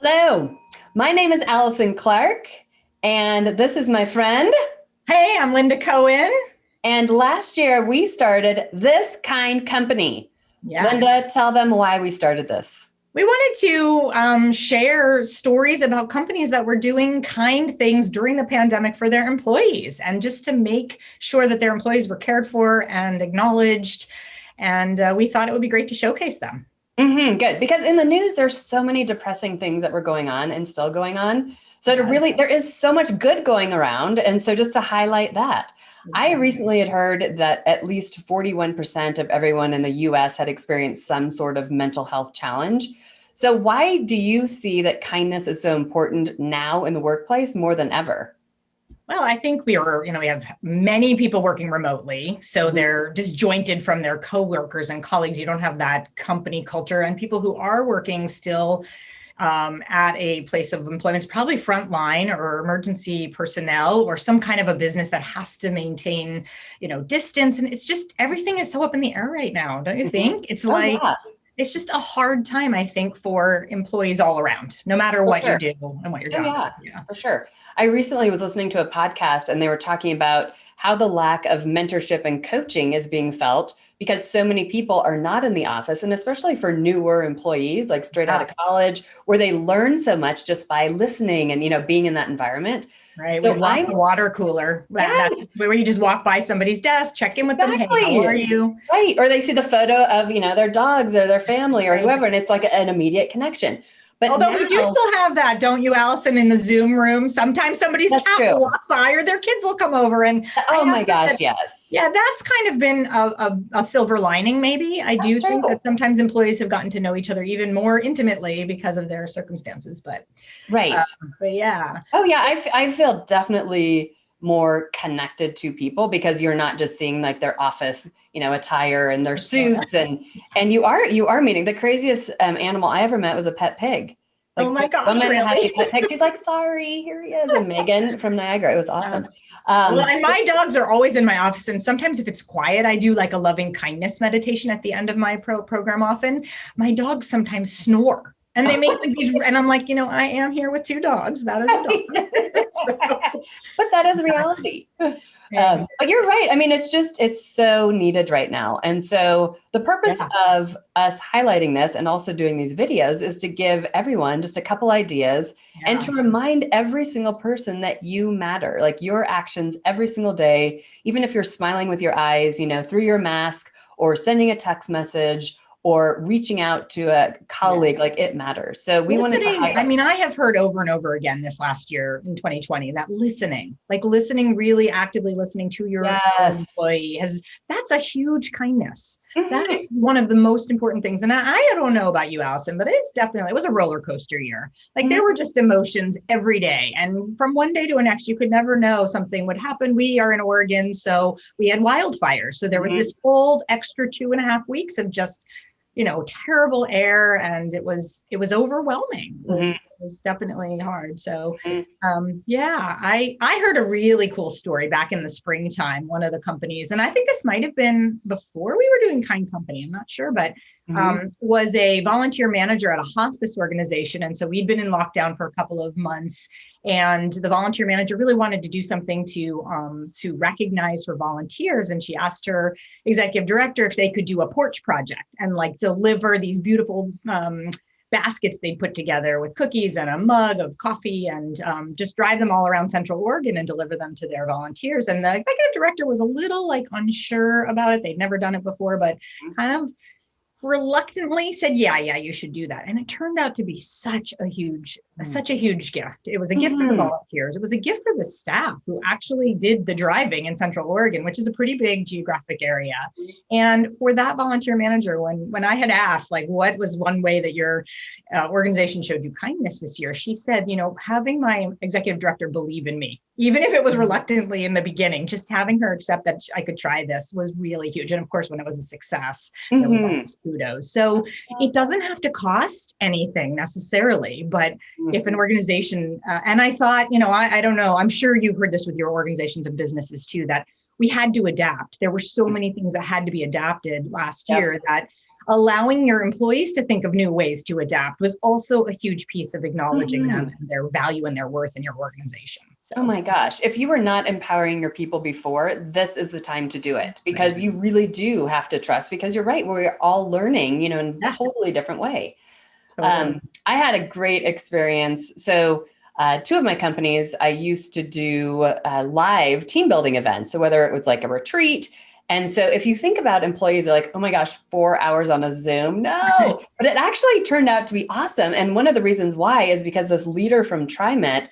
Hello, my name is Allison Clark, and this is my friend. Hey, I'm Linda Cohen. And last year we started This Kind Company. Yes. Linda, tell them why we started this. We wanted to share stories about companies that were doing kind things during the pandemic for their employees, and just to make sure that their employees were cared for and acknowledged. And we thought it would be great to showcase them. Good, because in the news, there's so many depressing things that were going on and still going on. So there is so much good going around. And so just to highlight that, I recently had heard that at least 41% of everyone in the US had experienced some sort of mental health challenge. So why do you see that kindness is so important now in the workplace more than ever? Well, I think we have many people working remotely, so they're disjointed from their coworkers and colleagues. You don't have that company culture, and people who are working still at a place of employment is probably frontline or emergency personnel or some kind of a business that has to maintain, distance. And it's just, everything is so up in the air right now, don't you think? It's it's just a hard time, I think, for employees all around, no matter what you do and what your job is. Yeah, for sure. I recently was listening to a podcast and they were talking about how the lack of mentorship and coaching is being felt because so many people are not in the office, and especially for newer employees, like straight out of college, where they learn so much just by listening and, being in that environment. Right. So we lost the water cooler. That's where you just walk by somebody's desk, check in with them. Hey, how are you? Right. Or they see the photo of, their dogs or their family or whoever, and it's like an immediate connection. But although we do still have that, don't you, Allison, in the Zoom room? Sometimes somebody's cat will walk by or their kids will come over. And oh my gosh, yes. Yeah, that's kind of been a silver lining, maybe. I do think that sometimes employees have gotten to know each other even more intimately because of their circumstances. But yeah. Oh yeah, I feel definitely more connected to people because you're not just seeing like their office, attire and their suits, and you are meeting. The craziest animal I ever met was a pet pig. Like, oh my gosh, really? Pet pig. She's like, sorry, here he is. And Megan from Niagara. It was awesome. Well, and my dogs are always in my office. And sometimes if it's quiet, I do like a loving kindness meditation at the end of my program often. My dogs sometimes snore. And they make these, and I'm like, I am here with two dogs. That is a dog. But that is reality. But you're right. I mean, it's so needed right now. And so the purpose of us highlighting this and also doing these videos is to give everyone just a couple ideas and to remind every single person that you matter, like your actions every single day, even if you're smiling with your eyes, through your mask or sending a text message or reaching out to a colleague, like it matters. So we want to I have heard over and over again this last year in 2020, that listening, really actively listening to your employee that's a huge kindness. That is one of the most important things. And I don't know about you, Allison, but it was a roller coaster year. Like there were just emotions every day. And from one day to the next, you could never know something would happen. We are in Oregon, so we had wildfires. So there was this whole extra 2.5 weeks of just terrible air, and it was overwhelming. It was definitely hard. So, I heard a really cool story back in the springtime. One of the companies, and I think this might have been before we were doing Kind Company, I'm not sure, but was a volunteer manager at a hospice organization. And so we'd been in lockdown for a couple of months, and the volunteer manager really wanted to do something to recognize her volunteers. And she asked her executive director if they could do a porch project and like deliver these beautiful baskets they'd put together with cookies and a mug of coffee, and just drive them all around Central Oregon and deliver them to their volunteers. And the executive director was a little unsure about it. They'd never done it before, but kind of reluctantly said, yeah, you should do that. And it turned out to be such a huge gift. It was a gift for the volunteers. It was a gift for the staff who actually did the driving in Central Oregon, which is a pretty big geographic area. And for that volunteer manager, when I had asked, what was one way that your organization showed you kindness this year, she said, having my executive director believe in me, even if it was reluctantly in the beginning, just having her accept that I could try this was really huge. And of course, when it was a success, there was kudos. So it doesn't have to cost anything necessarily, but if an organization, and I thought, I don't know, I'm sure you've heard this with your organizations and businesses too, that we had to adapt. There were so many things that had to be adapted last year that allowing your employees to think of new ways to adapt was also a huge piece of acknowledging them and their value and their worth in your organization. So. Oh my gosh. If you were not empowering your people before, this is the time to do it, because you really do have to trust, because you're right. We're all learning, in a totally different way. Totally. I had a great experience. So two of my companies, I used to do live team building events. So whether it was like a retreat. And so if you think about employees, they're like, oh my gosh, 4 hours on a Zoom. No, but it actually turned out to be awesome. And one of the reasons why is because this leader from TriMet,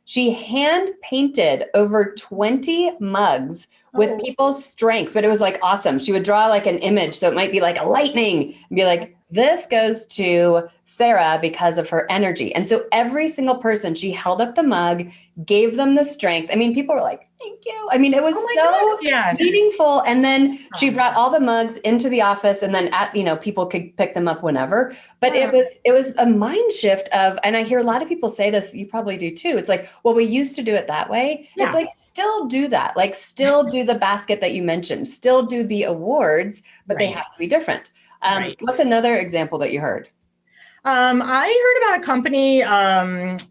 she hand painted over 20 mugs with people's strengths, but it was like awesome. She would draw like an image. So it might be like a lightning and be like, this goes to Sarah because of her energy. And so every single person, she held up the mug, gave them the strength. I mean, people were like, thank you. I mean, it was meaningful. And then she brought all the mugs into the office, and then people could pick them up whenever. But it was a mind shift of, and I hear a lot of people say this, you probably do too. It's like, well, we used to do it that way. Yeah. It's like, still do that. Like, still do the basket that you mentioned, still do the awards, but they have to be different. What's another example that you heard? I heard about a company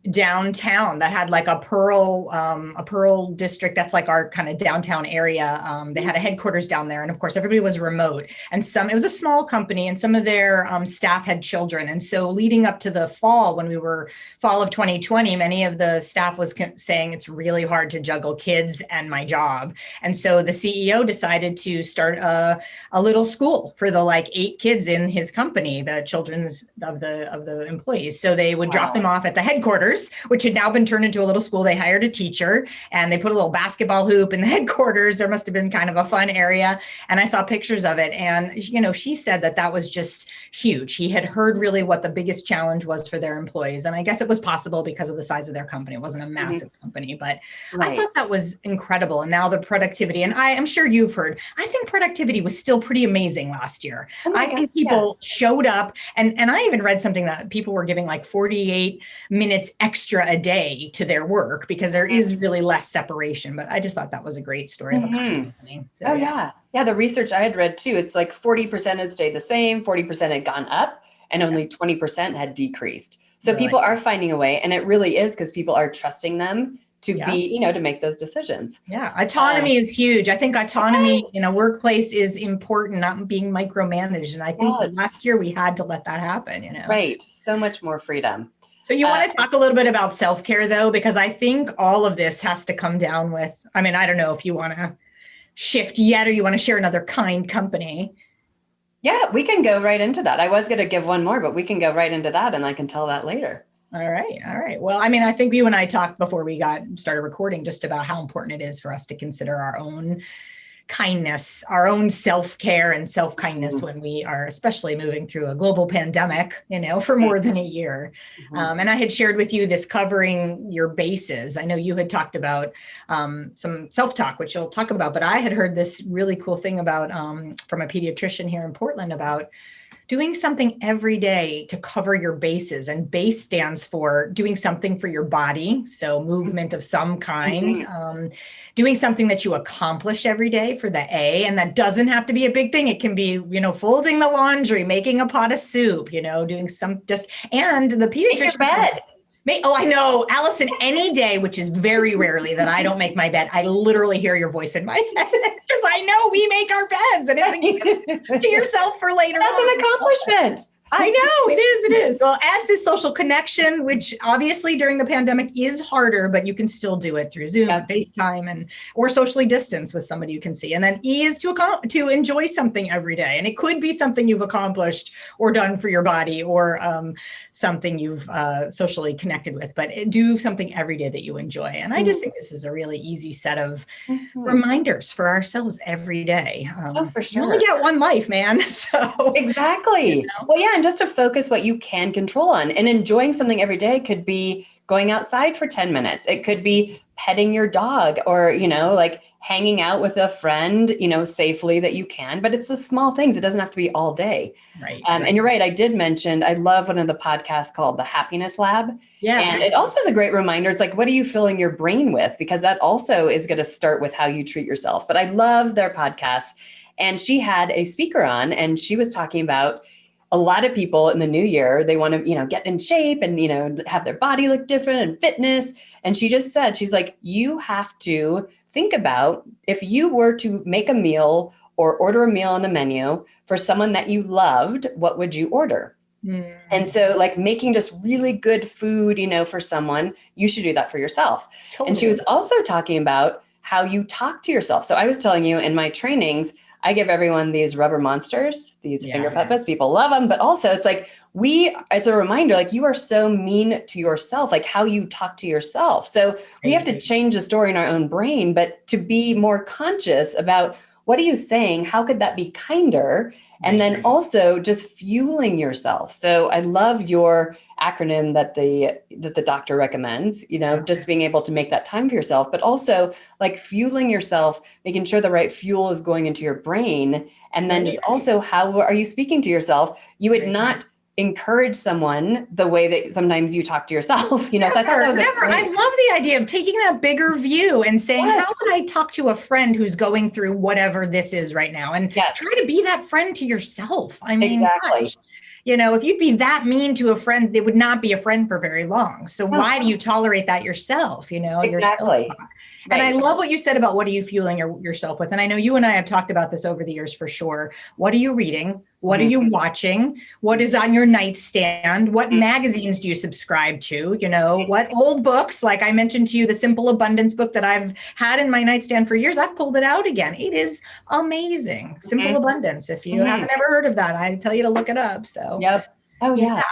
downtown that had like a Pearl district. That's like our kind of downtown area. They had a headquarters down there, and of course everybody was remote. And it was a small company, and some of their staff had children. And so leading up to the fall of 2020, many of the staff was saying it's really hard to juggle kids and my job. And so the CEO decided to start a little school for the 8 kids in his company, the children's of the employees. So they would drop them off at the headquarters, which had now been turned into a little school. They hired a teacher, and they put a little basketball hoop in the headquarters. There must have been kind of a fun area. And I saw pictures of it. And, she said that was just huge. He had heard really what the biggest challenge was for their employees. And I guess it was possible because of the size of their company. It wasn't a massive company, but I thought that was incredible. And now the productivity, and I am sure you've heard, I think productivity was still pretty amazing last year. I think people showed up, and I even read something that people were giving 48 minutes extra a day to their work because there is really less separation. But I just thought that was a great story of a company. So, yeah, the research I had read too, it's like 40% had stayed the same, 40% had gone up, and only 20% had decreased. So people are finding a way, and it really is because people are trusting them to be, to make those decisions. Yeah. Autonomy is huge. I think autonomy in a workplace is important, not being micromanaged. And I think last year we had to let that happen, Right. So much more freedom. So you want to talk a little bit about self-care though, because I think all of this has to come down with, I don't know if you want to shift yet, or you want to share another kind company. Yeah, we can go right into that. I was going to give one more, but we can go right into that, and I can tell that later. All right. Well, I think you and I talked before we started recording just about how important it is for us to consider our own kindness, our own self-care and self-kindness when we are especially moving through a global pandemic, for more than a year. And I had shared with you this covering your bases. I know you had talked about some self-talk, which you'll talk about, but I had heard this really cool thing about from a pediatrician here in Portland about doing something every day to cover your bases. And BASE stands for doing something for your body. So movement of some kind, doing something that you accomplish every day for the A. And that doesn't have to be a big thing. It can be, folding the laundry, making a pot of soup, doing and the pediatrician. Make your bed. I know, Allison, any day, which is very rarely that I don't make my bed, I literally hear your voice in my head because I know we make our beds, and it's to yourself for later. That's an accomplishment. I know, it is. Well, S is social connection, which obviously during the pandemic is harder, but you can still do it through Zoom, FaceTime, or socially distance with somebody you can see. And then E is to enjoy something every day. And it could be something you've accomplished or done for your body, or something you've socially connected with, but do something every day that you enjoy. And I just think this is a really easy set of reminders for ourselves every day. For sure. You only get one life, man. So exactly. Well, yeah. And just to focus what you can control on, and enjoying something every day could be going outside for 10 minutes. It could be petting your dog, or, hanging out with a friend, safely that you can, but it's the small things. It doesn't have to be all day. Right. And you're right. I did mention, I love one of the podcasts called the Happiness Lab. Yeah. And it also is a great reminder. It's like, what are you filling your brain with? Because that also is going to start with how you treat yourself. But I love their podcasts. And she had a speaker on, and she was talking about a lot of people in the new year, they want to, get in shape and, have their body look different and fitness. And she just said, she's like, you have to think about if you were to make a meal or order a meal on a menu for someone that you loved, what would you order? And so like making just really good food, for someone, you should do that for yourself. Totally. And she was also talking about how you talk to yourself. So I was telling you in my trainings, I give everyone these rubber monsters, these finger puppets. People love them, but also it's like as a reminder, like you are so mean to yourself, like how you talk to yourself. So we have to change the story in our own brain, but to be more conscious about what are you saying? How could that be kinder? And then also just fueling yourself. So I love your acronym that the doctor recommends, just being able to make that time for yourself, but also like fueling yourself, making sure the right fuel is going into your brain. And then just also, how are you speaking to yourself? You would not encourage someone the way that sometimes you talk to yourself, so I thought that was I love the idea of taking that bigger view and saying, how would I talk to a friend who's going through whatever this is right now? And try to be that friend to yourself. I mean, gosh, if you'd be that mean to a friend, they would not be a friend for very long. So why do you tolerate that yourself? Exactly. And I love what you said about what are you fueling yourself with? And I know you and I have talked about this over the years for sure. What are you reading? What are you watching? What is on your nightstand? What magazines do you subscribe to? What old books, like I mentioned to you, the Simple Abundance book that I've had in my nightstand for years, I've pulled it out again. It is amazing. Simple Abundance. If you haven't ever heard of that, I tell you to look it up. So, Yep. Oh, yes.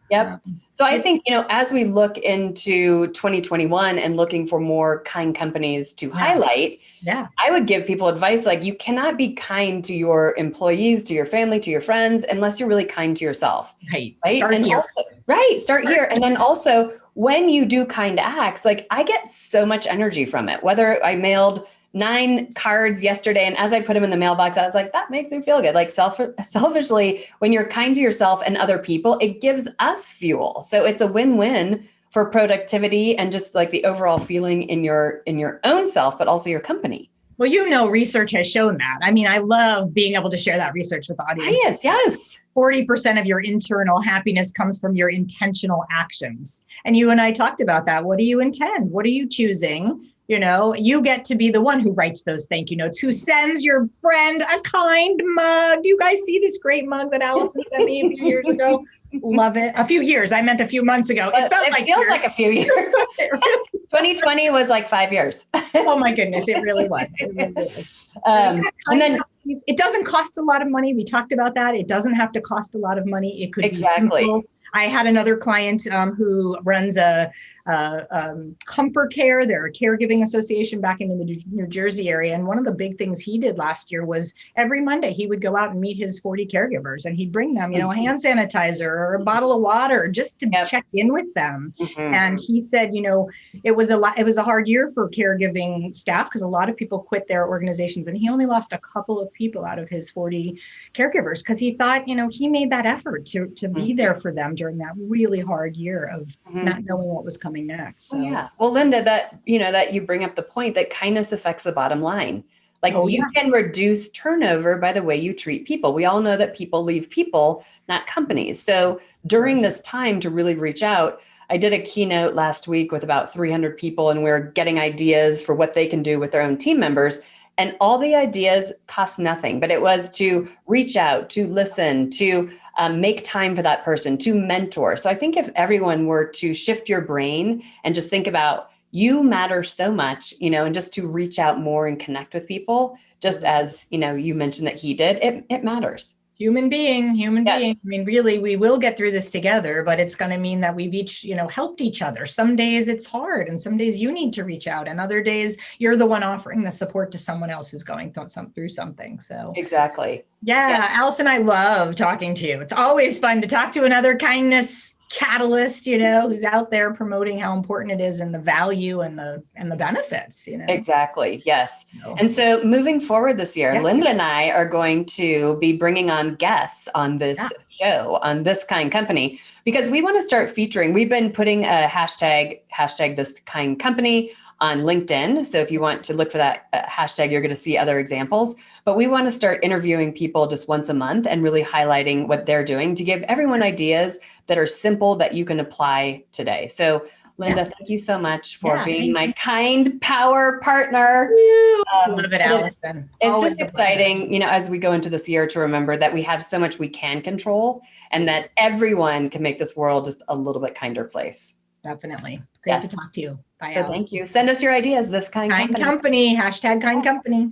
Yep. So I think, as we look into 2021 and looking for more kind companies to highlight, I would give people advice like you cannot be kind to your employees, to your family, to your friends, unless you're really kind to yourself. Right. Start here. And then also when you do kind acts, like I get so much energy from it, whether I mailed 9 cards yesterday, and as I put them in the mailbox, I was like, that makes me feel good. Like selfishly, when you're kind to yourself and other people, it gives us fuel. So it's a win-win for productivity and just like the overall feeling in your own self, but also your company. Well, research has shown that. I mean, I love being able to share that research with audiences. Yes. 40% of your internal happiness comes from your intentional actions. And you and I talked about that. What do you intend? What are you choosing? You get to be the one who writes those thank you notes, who sends your friend a kind mug. Do you guys see this great mug that Allison sent me a few years ago? Love it. A few years. I meant a few months ago. It feels like a few years. 2020 was like 5 years. Oh my goodness. It really was. And then it doesn't cost a lot of money. We talked about that. It doesn't have to cost a lot of money. It could be simple. I had another client who runs a Comfort Care. They're a caregiving association back in the New Jersey area. And one of the big things he did last year was every Monday he would go out and meet his 40 caregivers, and he'd bring them, a hand sanitizer or a bottle of water just to check in with them. And he said, it was a hard year for caregiving staff because a lot of people quit their organizations, and he only lost a couple of people out of his 40 caregivers because he thought, he made that effort to be there for them during that really hard year of not knowing what was coming next. So. Well, Linda, that you bring up the point that kindness affects the bottom line. Like you can reduce turnover by the way you treat people. We all know that people leave people, not companies. So during this time to really reach out, I did a keynote last week with about 300 people, and we're getting ideas for what they can do with their own team members. And all the ideas cost nothing, but it was to reach out, to listen, to make time for that person, to mentor. So I think if everyone were to shift your brain and just think about you matter so much, and just to reach out more and connect with people, just as, you mentioned that he did, it matters. Human being. I mean, really, we will get through this together, but it's going to mean that we've each, helped each other. Some days it's hard, and some days you need to reach out, and other days you're the one offering the support to someone else who's going through something. So exactly. Yeah. Allison, I love talking to you. It's always fun to talk to another kindness catalyst, who's out there promoting how important it is and the value and the benefits, Exactly. Yes. And so moving forward this year, Linda and I are going to be bringing on guests on this show, on This Kind Company, because we want to start featuring, we've been putting a hashtag this kind company on LinkedIn. So if you want to look for that hashtag, you're going to see other examples. But we want to start interviewing people just once a month and really highlighting what they're doing to give everyone ideas that are simple that you can apply today. So Linda, thank you so much for being my kind power partner. Love it, Allison. It's just exciting, you know, as we go into this year to remember that we have so much we can control and that everyone can make this world just a little bit kinder place. Definitely. Great to talk to you. Bye, so Allison. Thank you. Send us your ideas, this kind company. Kind company, hashtag kind company.